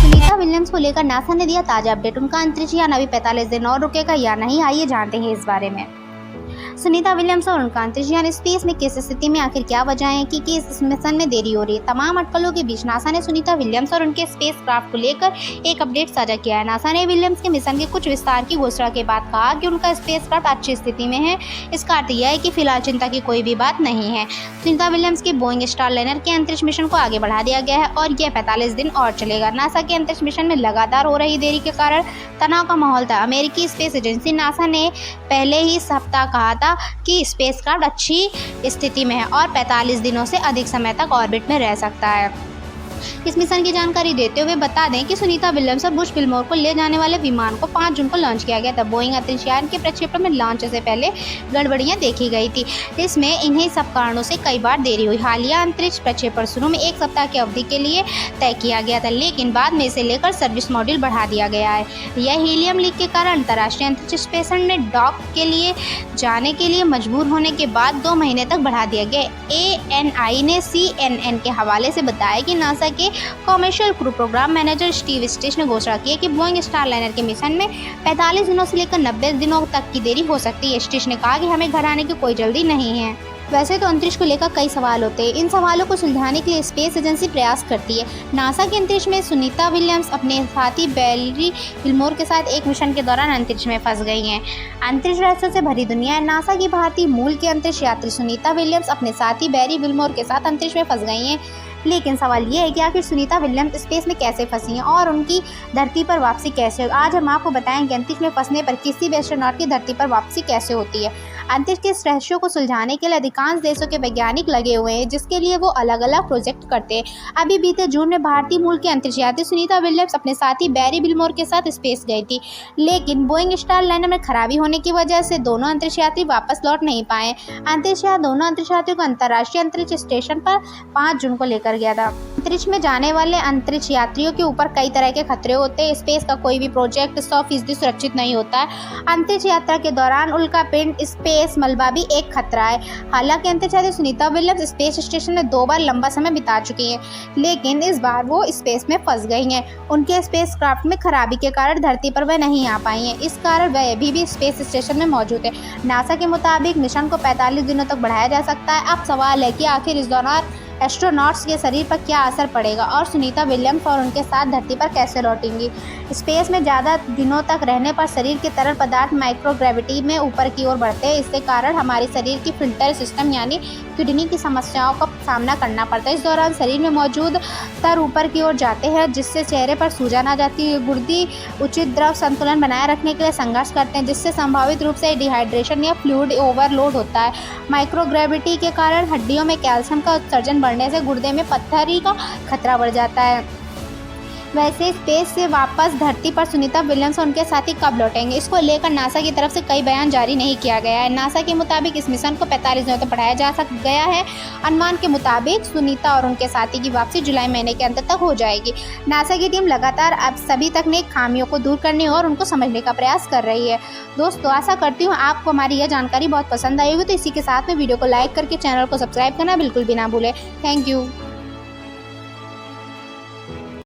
Sunita Williams को लेकर NASA ने दिया ताजा अपडेट। उनका अंतरिक्ष यान अभी 45 दिन और रुकेगा या नहीं, आइए जानते हैं इस बारे में। सुनीता विलियम्स और उनका अंतरिक्ष यान स्पेस में किस स्थिति में, आखिर क्या वजह है कि इस मिशन में देरी हो रही है। तमाम अटकलों के बीच नासा ने सुनीता विलियम्स और उनके स्पेसक्राफ्ट को लेकर एक अपडेट साझा किया है। नासा ने विलियम्स के मिशन के कुछ विस्तार की घोषणा के बाद कहा कि उनका स्पेसक्राफ्ट अच्छी स्थिति में है। इसका अर्थ यह है कि फिलहाल चिंता की कोई भी बात नहीं है। सुनीता विलियम्स के बोइंग स्टारलाइनर के अंतरिक्ष मिशन को आगे बढ़ा दिया गया है और यह 45 दिन और चलेगा। नासा के अंतरिक्ष मिशन में लगातार हो रही देरी के कारण तनाव का माहौल था। अमेरिकी स्पेस एजेंसी नासा ने पहले ही इस हफ्ता कहा था कि स्पेसक्राफ्ट अच्छी स्थिति में है और 45 दिनों से अधिक समय तक ऑर्बिट में रह सकता है। इस मिशन की जानकारी देते हुए बता दें कि सुनीता विलियम्स और बुश विल्मोर को ले जाने वाले विमान को 5 जून को लॉन्च किया गया था। बोइंग अंतरिक्ष यान के प्रक्षेपण में लॉन्च से पहले गड़बड़ियां देखी गई थी। इसमें इन्हीं सब कारणों से कई बार देरी हुई। हालिया अंतरिक्ष प्रक्षेपण शुरू में 1 सप्ताह की अवधि के लिए तय किया गया था, लेकिन बाद में इसे लेकर सर्विस मॉड्यूल बढ़ा दिया गया है। यह हीलियम लीक के कारण अंतर्राष्ट्रीय अंतरिक्ष स्टेशन ने डॉक के लिए जाने के लिए मजबूर होने के बाद 2 महीने तक बढ़ा दिया गया। ANI ने CNN के हवाले से बताया कि नासा के commercial crew program manager Steve Stich ने घोषणा की है कि बोइंग स्टारलाइनर के मिशन में 45 दिनों से लेकर 90 दिनों तक की देरी हो सकती है। स्टिच ने कहा कि हमें घर आने की कोई जल्दी नहीं है। वैसे तो अंतरिक्ष को लेकर कई सवाल होते हैं। इन सवालों को सुलझाने के लिए स्पेस एजेंसी प्रयास करती है। नासा के अंतरिक्ष में सुनीता विलियम्स अपने साथी बैरी विल्मोर के साथ एक मिशन के दौरान अंतरिक्ष में फंस गई हैं। अंतरिक्ष रहस्य से भरी दुनिया है। नासा की भारतीय मूल की अंतरिक्ष यात्री सुनीता विलियम्स अपने साथी बैरी विल्मोर के साथ अंतरिक्ष में फंस गई हैं। लेकिन सवाल ये है कि आखिर सुनीता विलियम्स स्पेस में कैसे फंसी हैं और उनकी धरती पर वापसी कैसे होगी। आज हम आपको बताएंगे अंतरिक्ष में फंसने पर किसी भी एस्ट्रोनॉट की धरती पर वापसी कैसे होती है। अंतरिक्ष के इस रहस्यों को सुलझाने के लिए अधिकांश देशों के वैज्ञानिक लगे हुए हैं, जिसके लिए वो अलग अलग प्रोजेक्ट करते हैं। अभी बीते जून में भारतीय मूल की अंतरिक्ष यात्री सुनीता विलियम्स अपने साथी बैरी विल्मोर के साथ स्पेस गई थी, लेकिन बोइंग स्टारलाइनर में खराबी होने की वजह से दोनों अंतरिक्ष यात्री वापस लौट नहीं पाए। अंतरिक्ष यान दोनों अंतरिक्ष यात्रियों को अंतर्राष्ट्रीय अंतरिक्ष स्टेशन पर 5 जून को लेकर गया था। अंतरिक्ष में जाने वाले अंतरिक्ष यात्रियों के ऊपर कई तरह के खतरे होते हैं। स्पेस का कोई भी प्रोजेक्ट 100% सुरक्षित नहीं होता है। अंतरिक्ष यात्रा के दौरान उल्का पिंड, स्पेस मलबा भी एक खतरा है। हालांकि अंतरिक्ष यात्री सुनीता विलियम्स स्पेस स्टेशन में 2 बार लंबा समय बिता चुकी हैं, लेकिन इस बार वो स्पेस में फंस गई हैं। उनके स्पेसक्राफ्ट में खराबी के कारण धरती पर वह नहीं आ पाई हैं। इस कारण वह अभी भी स्पेस स्टेशन में मौजूद है। नासा के मुताबिक मिशन को 45 दिनों तक बढ़ाया जा सकता है। अब सवाल है कि आखिर इस दौरान एस्ट्रोनॉट्स के शरीर पर क्या असर पड़ेगा और सुनीता विलियम्स और उनके साथ धरती पर कैसे लौटेंगी। स्पेस में ज़्यादा दिनों तक रहने पर शरीर के तरल पदार्थ माइक्रोग्रेविटी में ऊपर की ओर बढ़ते हैं। इसके कारण हमारे शरीर की फिल्टर सिस्टम यानी किडनी की समस्याओं का सामना करना पड़ता है। इस दौरान शरीर में मौजूद स्तर ऊपर की ओर जाते हैं, जिससे चेहरे पर सूजन आ जाती है। गुर्दे उचित द्रव संतुलन बनाए रखने के लिए संघर्ष करते हैं, जिससे संभावित रूप से डिहाइड्रेशन या फ्लूइड ओवरलोड होता है। माइक्रोग्रेविटी के कारण हड्डियों में कैल्शियम का उत्सर्जन बढ़ने से गुर्दे में पत्थरी का खतरा बढ़ जाता है। वैसे स्पेस से वापस धरती पर सुनीता विलियम्स और उनके साथी कब लौटेंगे, इसको लेकर नासा की तरफ से कई बयान जारी नहीं किया गया है। नासा के मुताबिक इस मिशन को 45 दिनों तक बढ़ाया जा गया है। अनुमान के मुताबिक सुनीता और उनके साथी की वापसी जुलाई महीने के अंत तक हो जाएगी। नासा की टीम लगातार अब सभी तकनीक खामियों को दूर करने और उनको समझने का प्रयास कर रही है। दोस्तों, आशा करती हूँ आपको हमारी यह जानकारी बहुत पसंद आई होगी। तो इसी के साथ में वीडियो को लाइक करके चैनल को सब्सक्राइब करना बिल्कुल भी ना भूलें। Thank you.